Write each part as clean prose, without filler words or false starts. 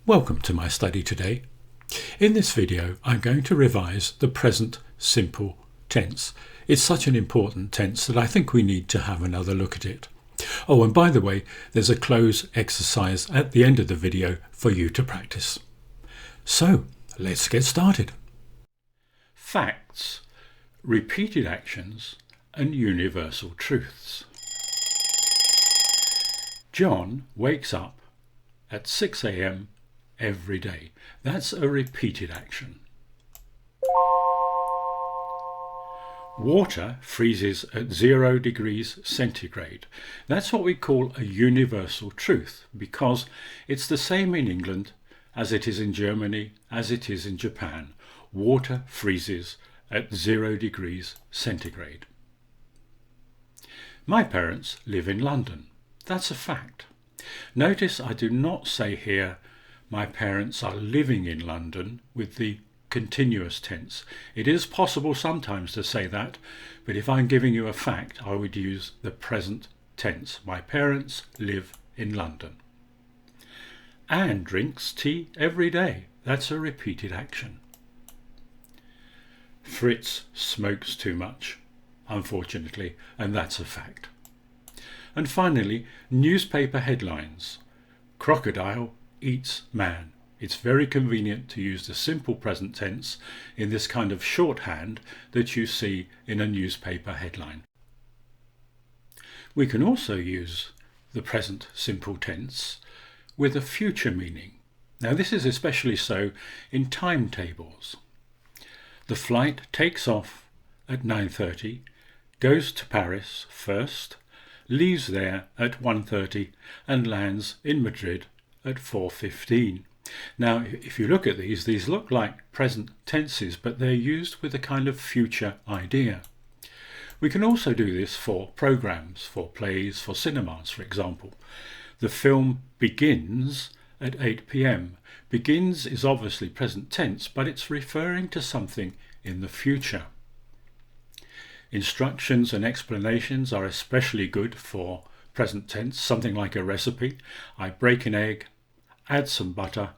Welcome to my study today. In this video I'm going to revise the present simple tense. It's such an important tense that I think we need to have another look at it. Oh, and by the way, there's a close exercise at the end of the video for you to practice. So let's get started. Facts, repeated actions and universal truths. John wakes up at 6 a.m. every day. That's a repeated action. Water freezes at 0 degrees centigrade. That's what we call a universal truth because it's the same in England as it is in Germany, as it is in Japan. Water freezes at 0 degrees centigrade. My parents live in London. That's a fact. Notice I do not say here my parents are living in London with the continuous tense. It is possible sometimes to say that, but if I'm giving you a fact, I would use the present tense. My parents live in London. Anne drinks tea every day. That's a repeated action. Fritz smokes too much, unfortunately, and that's a fact. And finally, newspaper headlines. Crocodile eats man. It's very convenient to use the simple present tense in this kind of shorthand that you see in a newspaper headline. We can also use the present simple tense with a future meaning. Now this is especially so in timetables. The flight takes off at 9:30, goes to Paris first, leaves there at 1:30 and lands in Madrid at 4:15. Now, if you look at these look like present tenses, but they're used with a kind of future idea. We can also do this for programs, for plays, for cinemas, for example. The film begins at 8 p.m. Begins is obviously present tense, but it's referring to something in the future. Instructions and explanations are especially good for present tense, something like a recipe. I break an egg, add some butter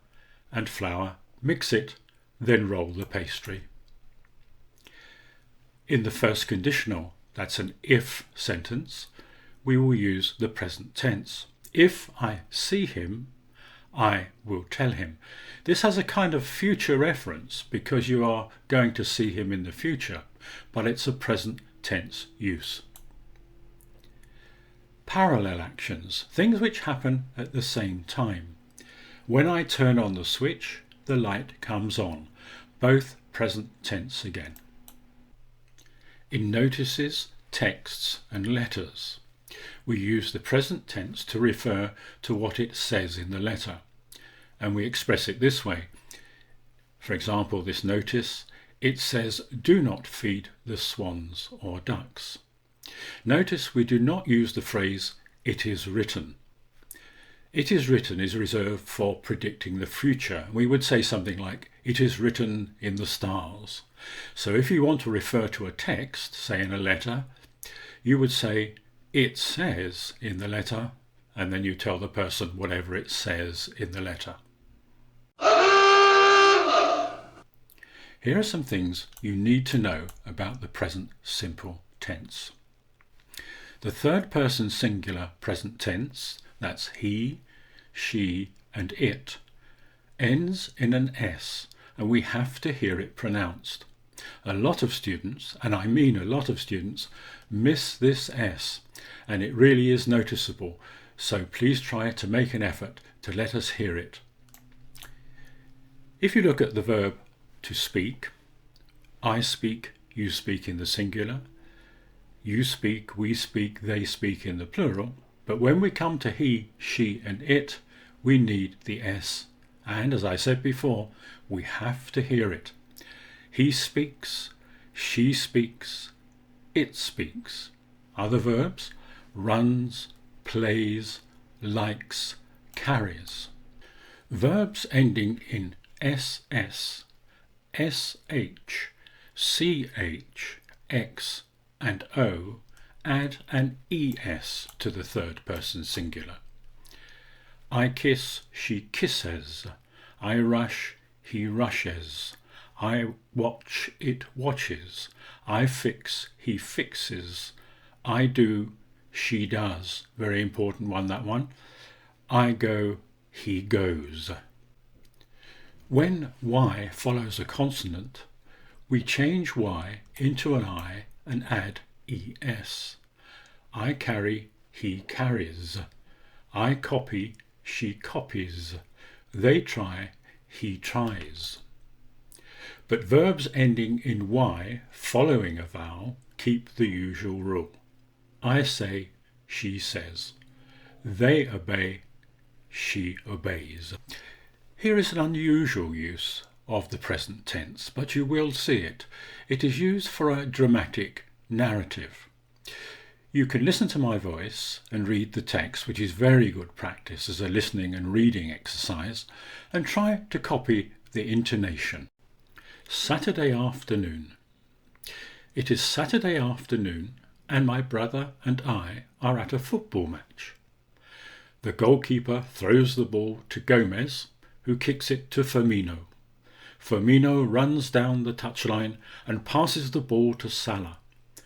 and flour, mix it, then roll the pastry. In the first conditional, that's an if sentence, we will use the present tense. If I see him, I will tell him. This has a kind of future reference because you are going to see him in the future, but it's a present tense use. Parallel actions, things which happen at the same time. When I turn on the switch, the light comes on. Both present tense again. In notices, texts and letters, we use the present tense to refer to what it says in the letter. And we express it this way. For example, this notice, it says, "Do not feed the swans or ducks." Notice we do not use the phrase, "it is written." It is written is reserved for predicting the future. We would say something like, "It is written in the stars." So if you want to refer to a text, say in a letter, you would say, "It says in the letter," and then you tell the person whatever it says in the letter. Here are some things you need to know about the present simple tense. The third person singular present tense, that's he, she and it, ends in an S and we have to hear it pronounced. A lot of students, and I mean a lot of students, miss this S and it really is noticeable, so please try to make an effort to let us hear it. If you look at the verb to speak, I speak, you speak in the singular, you speak, we speak, they speak in the plural, but when we come to he, she and it, we need the S. And as I said before, we have to hear it. He speaks, she speaks, it speaks. Other verbs, runs, plays, likes, carries. Verbs ending in SS, SH, CH, X and O add an ES to the third person singular. I kiss, she kisses. I rush, he rushes. I watch, it watches. I fix, he fixes. I do, she does. Very important one, that one. I go, he goes. When Y follows a consonant, we change Y into an I and add ES. I carry, he carries. I copy, she copies. They try, he tries. But verbs ending in Y following a vowel keep the usual rule. I say, she says. They obey, she obeys. Here is an unusual use of the present tense, but you will see it. It is used for a dramatic narrative. You can listen to my voice and read the text, which is very good practice as a listening and reading exercise, and try to copy the intonation. Saturday afternoon. It is Saturday afternoon and my brother and I are at a football match. The goalkeeper throws the ball to Gomez, who kicks it to Firmino. Firmino runs down the touchline and passes the ball to Salah,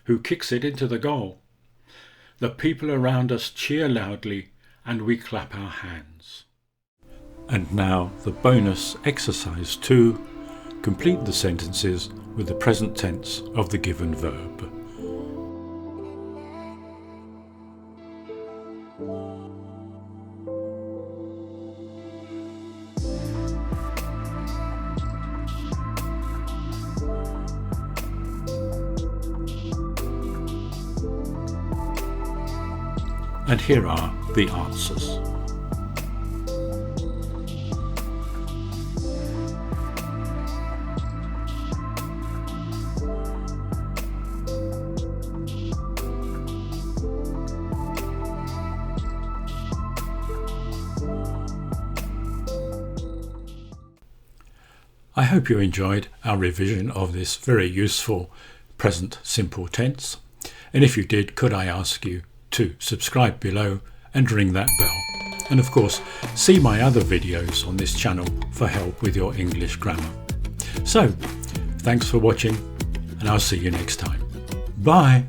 who kicks it into the goal. The people around us cheer loudly and we clap our hands. And now the bonus exercise 2. Complete the sentences with the present tense of the given verb. And here are the answers. I hope you enjoyed our revision of this very useful present simple tense. And if you did, could I ask you to subscribe below and ring that bell. And of course, see my other videos on this channel for help with your English grammar. So, thanks for watching and I'll see you next time. Bye!